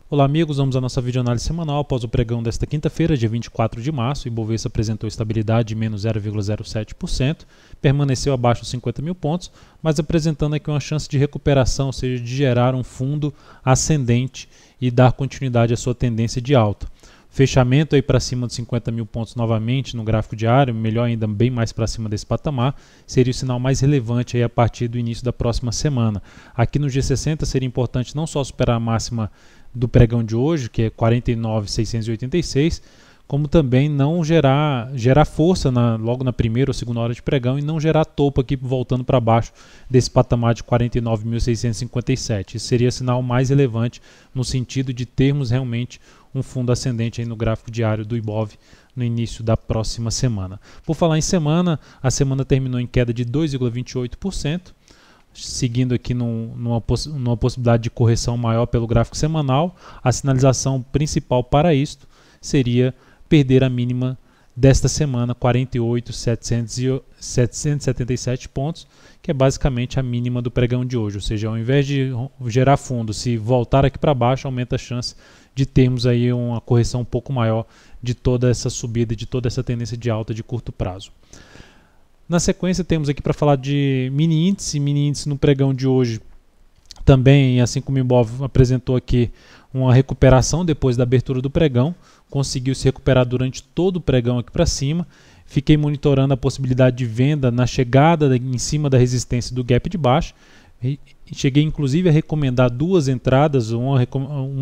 Olá amigos, vamos à nossa videoanálise semanal após o pregão desta quinta-feira, dia 24 de março. O Ibovespa apresentou estabilidade de menos 0,07%, permaneceu abaixo dos 50 mil pontos, mas apresentando aqui uma chance de recuperação, ou seja, de gerar um fundo ascendente e dar continuidade à sua tendência de alta. Fechamento aí para cima de 50 mil pontos novamente no gráfico diário, melhor ainda bem mais para cima desse patamar, seria o sinal mais relevante aí a partir do início da próxima semana. Aqui no G60 seria importante não só superar a máxima do pregão de hoje, que é 49.686, como também não gerar força logo na primeira ou segunda hora de pregão e não gerar topo aqui voltando para baixo desse patamar de 49.657. Isso seria sinal mais relevante no sentido de termos realmente um fundo ascendente aí no gráfico diário do Ibov no início da próxima semana. Por falar em semana, a semana terminou em queda de 2,28%, seguindo aqui numa possibilidade de correção maior pelo gráfico semanal. A sinalização principal para isto seria perder a mínima desta semana, 48.777 pontos, que é basicamente a mínima do pregão de hoje. Ou seja, ao invés de gerar fundo, se voltar aqui para baixo, aumenta a chance de termos aí uma correção um pouco maior de toda essa subida, de toda essa tendência de alta de curto prazo. Na sequência temos aqui para falar de mini índice no pregão de hoje também, assim como o Ibov apresentou aqui uma recuperação depois da abertura do pregão, conseguiu se recuperar durante todo o pregão aqui para cima. Fiquei monitorando a possibilidade de venda na chegada em cima da resistência do gap de baixo. Cheguei inclusive a recomendar duas entradas, uma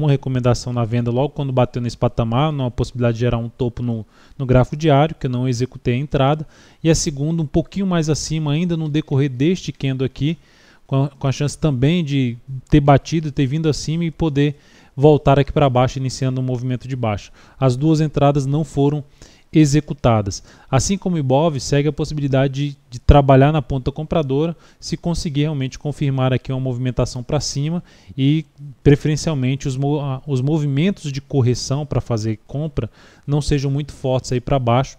recomendação na venda logo quando bateu nesse patamar, numa possibilidade de gerar um topo no gráfico diário, que eu não executei a entrada, e a segunda um pouquinho mais acima ainda no decorrer deste candle aqui, com a chance também de ter batido, ter vindo acima e poder voltar aqui para baixo, iniciando um movimento de baixa. As duas entradas não foram executadas. Assim como o Ibov, segue a possibilidade de trabalhar na ponta compradora se conseguir realmente confirmar aqui uma movimentação para cima e preferencialmente os movimentos de correção para fazer compra não sejam muito fortes aí para baixo,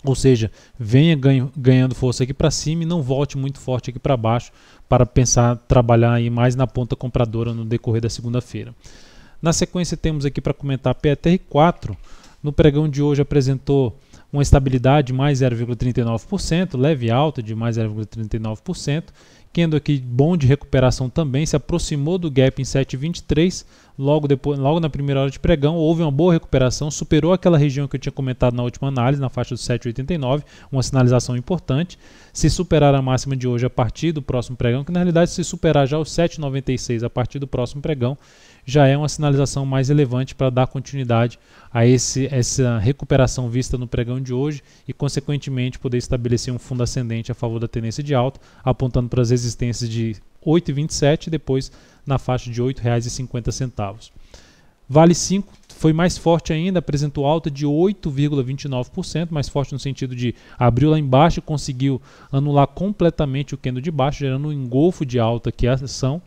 ou seja, venha ganhando força aqui para cima e não volte muito forte aqui para baixo para pensar trabalhar aí mais na ponta compradora no decorrer da segunda-feira. Na sequência temos aqui para comentar a PETR4. No pregão de hoje apresentou uma estabilidade de mais 0,39%, leve alta de mais 0,39%, tendo aqui bom de recuperação também, se aproximou do gap em 7,23, logo na primeira hora de pregão, houve uma boa recuperação, superou aquela região que eu tinha comentado na última análise, na faixa dos 7,89, uma sinalização importante. Se superar a máxima de hoje a partir do próximo pregão, que na realidade se superar já os 7,96 a partir do próximo pregão, já é uma sinalização mais relevante para dar continuidade a essa recuperação vista no pregão de hoje e, consequentemente, poder estabelecer um fundo ascendente a favor da tendência de alta, apontando para as resistências de 8,27 e depois na faixa de R$ 8,50. Vale 5 foi mais forte ainda, apresentou alta de 8,29%, mais forte no sentido de abriu lá embaixo e conseguiu anular completamente o candle de baixo, gerando um engolfo de alta que é a ação,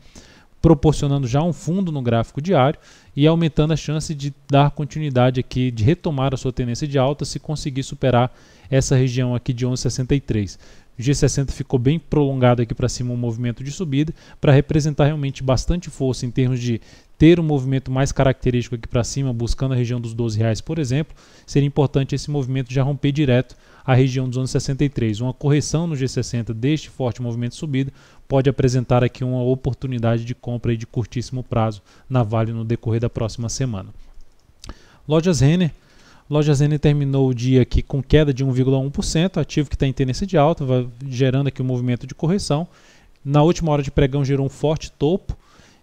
proporcionando já um fundo no gráfico diário e aumentando a chance de dar continuidade aqui, de retomar a sua tendência de alta se conseguir superar essa região aqui de 11,63. O G60 ficou bem prolongado aqui para cima, um movimento de subida, para representar realmente bastante força em termos de ter um movimento mais característico aqui para cima, buscando a região dos R$12, por exemplo. Seria importante esse movimento já romper direto a região dos 11,63. Uma correção no G60 deste forte movimento de subida pode apresentar aqui uma oportunidade de compra aí de curtíssimo prazo na Vale no decorrer da próxima semana. Lojas Renner terminou o dia aqui com queda de 1,1%, ativo que está em tendência de alta, vai gerando aqui um movimento de correção. Na última hora de pregão gerou um forte topo.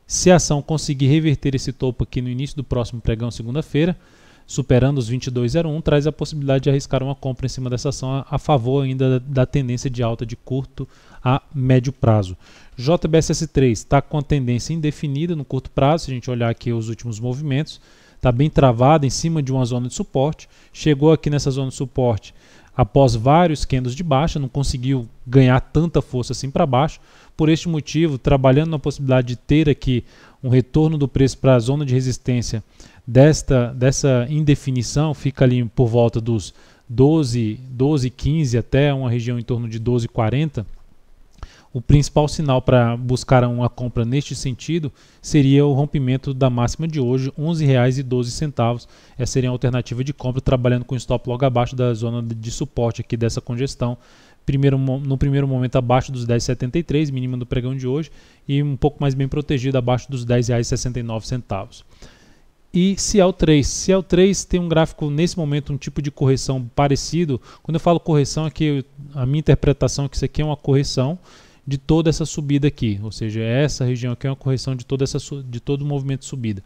Se a ação conseguir reverter esse topo aqui no início do próximo pregão, segunda-feira, superando os 22,01, traz a possibilidade de arriscar uma compra em cima dessa ação a favor ainda da tendência de alta de curto a médio prazo. JBSS3 está com a tendência indefinida no curto prazo, se a gente olhar aqui os últimos movimentos, está bem travado em cima de uma zona de suporte, chegou aqui nessa zona de suporte após vários candles de baixa, não conseguiu ganhar tanta força assim para baixo. Por este motivo, trabalhando na possibilidade de ter aqui um retorno do preço para a zona de resistência dessa indefinição, fica ali por volta dos 12,15 até uma região em torno de 12,40. o principal sinal para buscar uma compra neste sentido seria o rompimento da máxima de hoje, R$ 11,12. Essa seria a alternativa de compra, trabalhando com stop logo abaixo da zona de suporte aqui dessa congestão. No primeiro momento abaixo dos 10,73, mínima do pregão de hoje, e um pouco mais bem protegido abaixo dos R$ 10,69. E Ciel3 tem um gráfico nesse momento, um tipo de correção parecido. Quando eu falo correção, aqui a minha interpretação é que isso aqui é uma correção de toda essa subida aqui, ou seja, essa região aqui é uma correção de todo o movimento de subida.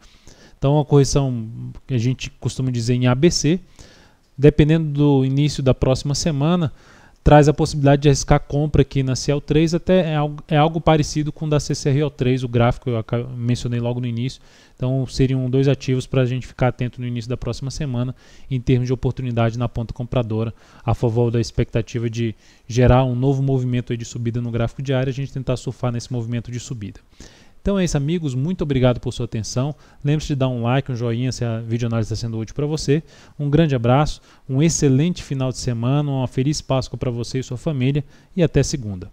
Então, uma correção que a gente costuma dizer em ABC, dependendo do início da próxima semana, traz a possibilidade de arriscar compra aqui na Ciel3, até é algo parecido com o da CCRO3, o gráfico que eu mencionei logo no início. Então seriam dois ativos para a gente ficar atento no início da próxima semana em termos de oportunidade na ponta compradora, a favor da expectativa de gerar um novo movimento aí de subida no gráfico diário, a gente tentar surfar nesse movimento de subida. Então é isso, amigos, muito obrigado por sua atenção. Lembre-se de dar um like, um joinha se a videoanálise está sendo útil para você. Um grande abraço, um excelente final de semana, uma feliz Páscoa para você e sua família e até segunda.